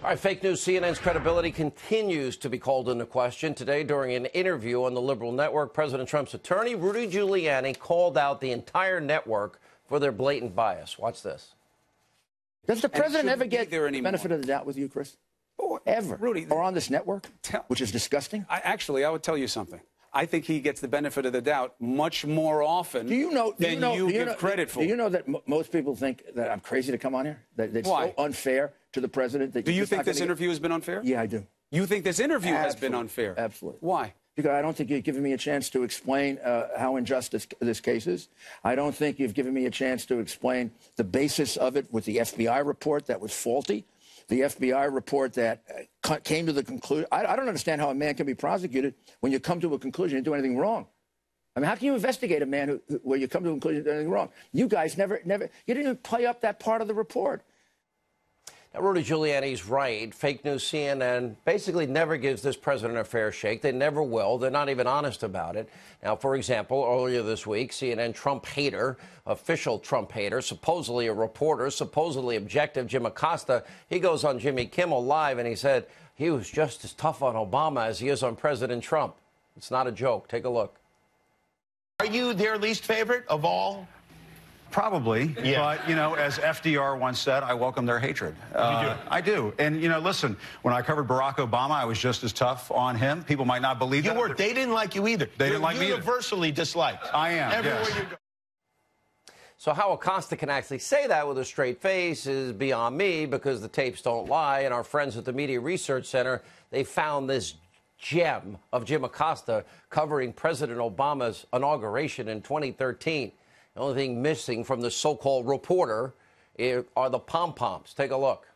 All right, fake news. CNN's credibility continues to be called into question. Today, during an interview on the liberal network, President Trump's attorney, Rudy Giuliani, called out the entire network for their blatant bias. Watch this. Does the president ever get the benefit of the doubt with you, Chris? Ever? Rudy, or on this network, which is disgusting? I would tell you something. I think he gets the benefit of the doubt much more often than you give credit for. Do you know that most people think that I'm crazy to come on here? That it's so unfair to the president. That do you think this interview has been unfair? Yeah, I do. You think this interview has been unfair? Absolutely. Why? Because I don't think you've given me a chance to explain how unjust this case is. I don't think you've given me a chance to explain the basis of it with the FBI report that was faulty. The FBI report that came to the conclusion. I don't understand how a man can be prosecuted when you come to a conclusion and do anything wrong. I mean, how can you investigate a man where you come to a conclusion and do anything wrong? You guys never, you didn't even play up that part of the report. Now, Rudy Giuliani's right. Fake news CNN basically never gives this president a fair shake. They never will. They're not even honest about it. Now, for example, earlier this week, CNN Trump hater, official Trump hater, supposedly a reporter, supposedly objective, Jim Acosta, he goes on Jimmy Kimmel Live and he said he was just as tough on Obama as he is on President Trump. It's not a joke. Take a look. Are you their least favorite of all? Probably, yeah. But, you know, as FDR once said, I welcome their hatred. I do. And, you know, listen, when I covered Barack Obama, I was just as tough on him. People might not believe that. You were. They didn't like you either. They didn't like me either. Universally disliked. I am, everywhere yes. you go. So how Acosta can actually say that with a straight face is beyond me, because the tapes don't lie. And our friends at the Media Research Center, they found this gem of Jim Acosta covering President Obama's inauguration in 2013. The only thing missing from the so-called reporter are the pom-poms. Take a look.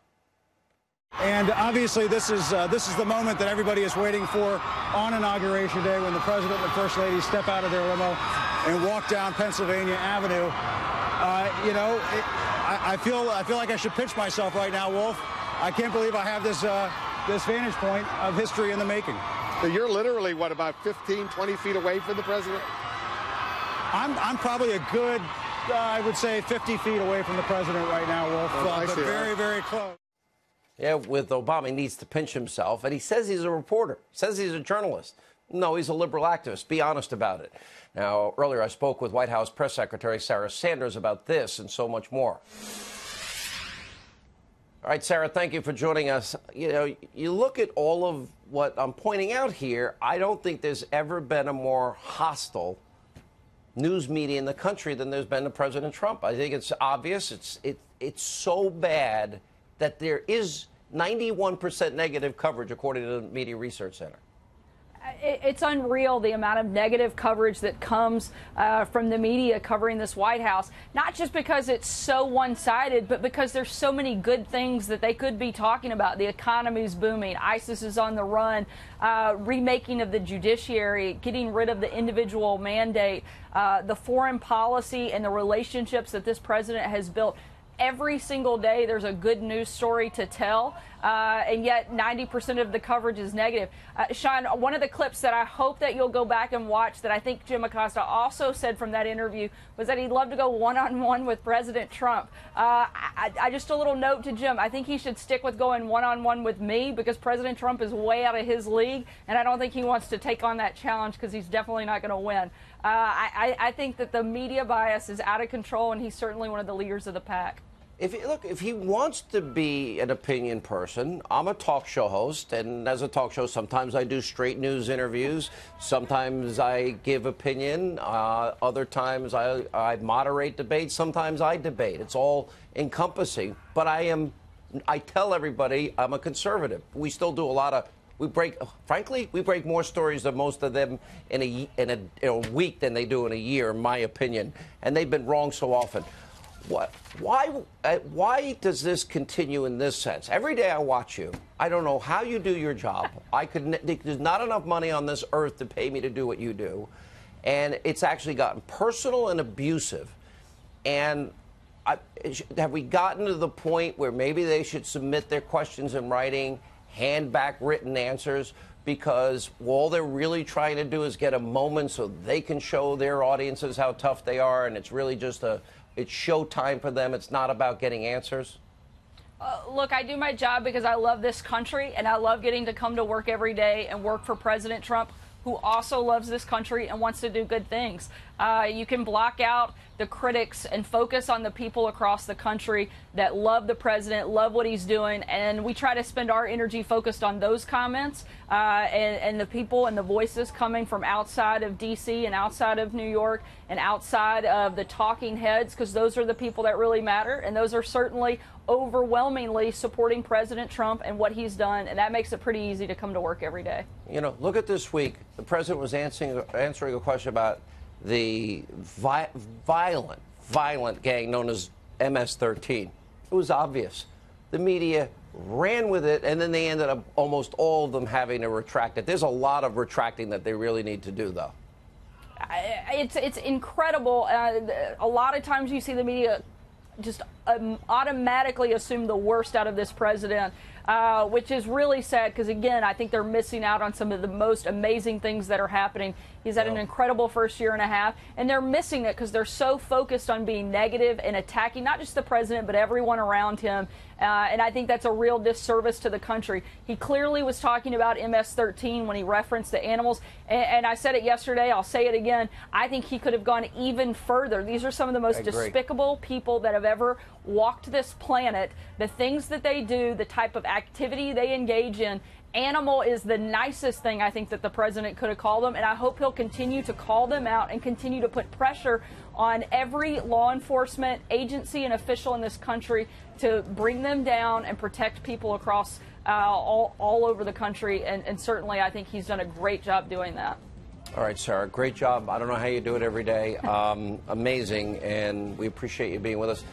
And obviously, this is the moment that everybody is waiting for on Inauguration Day, when the President and the First Lady step out of their limo and walk down Pennsylvania Avenue. You know, I feel like I should pinch myself right now, Wolf. I can't believe I have this vantage point of history in the making. So you're literally, what, about 15, 20 feet away from the president? I'm probably a good, I would say, 50 feet away from the president right now, Wolf, but very, very close. Yeah, with Obama, he needs to pinch himself, and he says he's a reporter, says he's a journalist. No, he's a liberal activist. Be honest about it. Now, earlier I spoke with White House Press Secretary Sarah Sanders about this and so much more. All right, Sarah, thank you for joining us. You know, you look at all of what I'm pointing out here, I don't think there's ever been a more hostile news media in the country than there's been to President Trump. I think it's obvious. It's so bad that there is 91% negative coverage, according to the Media Research Center. It's unreal, the amount of negative coverage that comes from the media covering this White House, not just because it's so one-sided, but because there's so many good things that they could be talking about. The economy's booming, ISIS is on the run, remaking of the judiciary, getting rid of the individual mandate, the foreign policy and the relationships that this president has built. Every single day there's a good news story to tell, and yet 90% of the coverage is negative. Sean, one of the clips that I hope that you'll go back and watch that I think Jim Acosta also said from that interview was that he'd love to go one-on-one with President Trump. I just a little note to Jim, I think he should stick with going one-on-one with me, because President Trump is way out of his league, and I don't think he wants to take on that challenge, because he's definitely not going to win. I think that the media bias is out of control, and he's certainly one of the leaders of the pack. If he wants to be an opinion person, I'm a talk show host, and as a talk show, sometimes I do straight news interviews, sometimes I give opinion, other times I moderate debate, sometimes I debate. It's all encompassing, but I tell everybody I'm a conservative. We still do a lot of, frankly, we break more stories than most of them in a week than they do in a year, in my opinion, and they've been wrong so often. Why does this continue in this sense? Every day I watch you. I don't know how you do your job. There's not enough money on this earth to pay me to do what you do. And it's actually gotten personal and abusive. And have we gotten to the point where maybe they should submit their questions in writing, hand back written answers, because all they're really trying to do is get a moment so they can show their audiences how tough they are, and it's really just it's showtime for them. It's not about getting answers. Look, I do my job because I love this country, and I love getting to come to work every day and work for President Trump, who also loves this country and wants to do good things. You can block out the critics and focus on the people across the country that love the president, love what he's doing, and we try to spend our energy focused on those comments and the people and the voices coming from outside of D.C. and outside of New York and outside of the talking heads, because those are the people that really matter, and those are certainly overwhelmingly supporting President Trump and what he's done, and that makes it pretty easy to come to work every day. You know, look at this week. The president was answering a question about the violent gang known as MS-13. It was obvious. The media ran with it, and then they ended up almost all of them having to retract it. There's a lot of retracting that they really need to do, though. It's incredible. A lot of times you see the media just automatically assume the worst out of this president, which is really sad because, again, I think they're missing out on some of the most amazing things that are happening. He's had an incredible first year and a half, and they're missing it because they're so focused on being negative and attacking not just the president but everyone around him. And I think that's a real disservice to the country. He clearly was talking about MS-13 when he referenced the animals. And I said it yesterday, I'll say it again. I think he could have gone even further. These are some of the most despicable people that have ever walked this planet. The things that they do, the type of activity they engage in. Animal is the nicest thing I think that the president could have called them, and I hope he'll continue to call them out and continue to put pressure on every law enforcement agency and official in this country to bring them down and protect people across all over the country, and certainly I think he's done a great job doing that. All right, Sarah, great job. I don't know how you do it every day. Amazing, and we appreciate you being with us.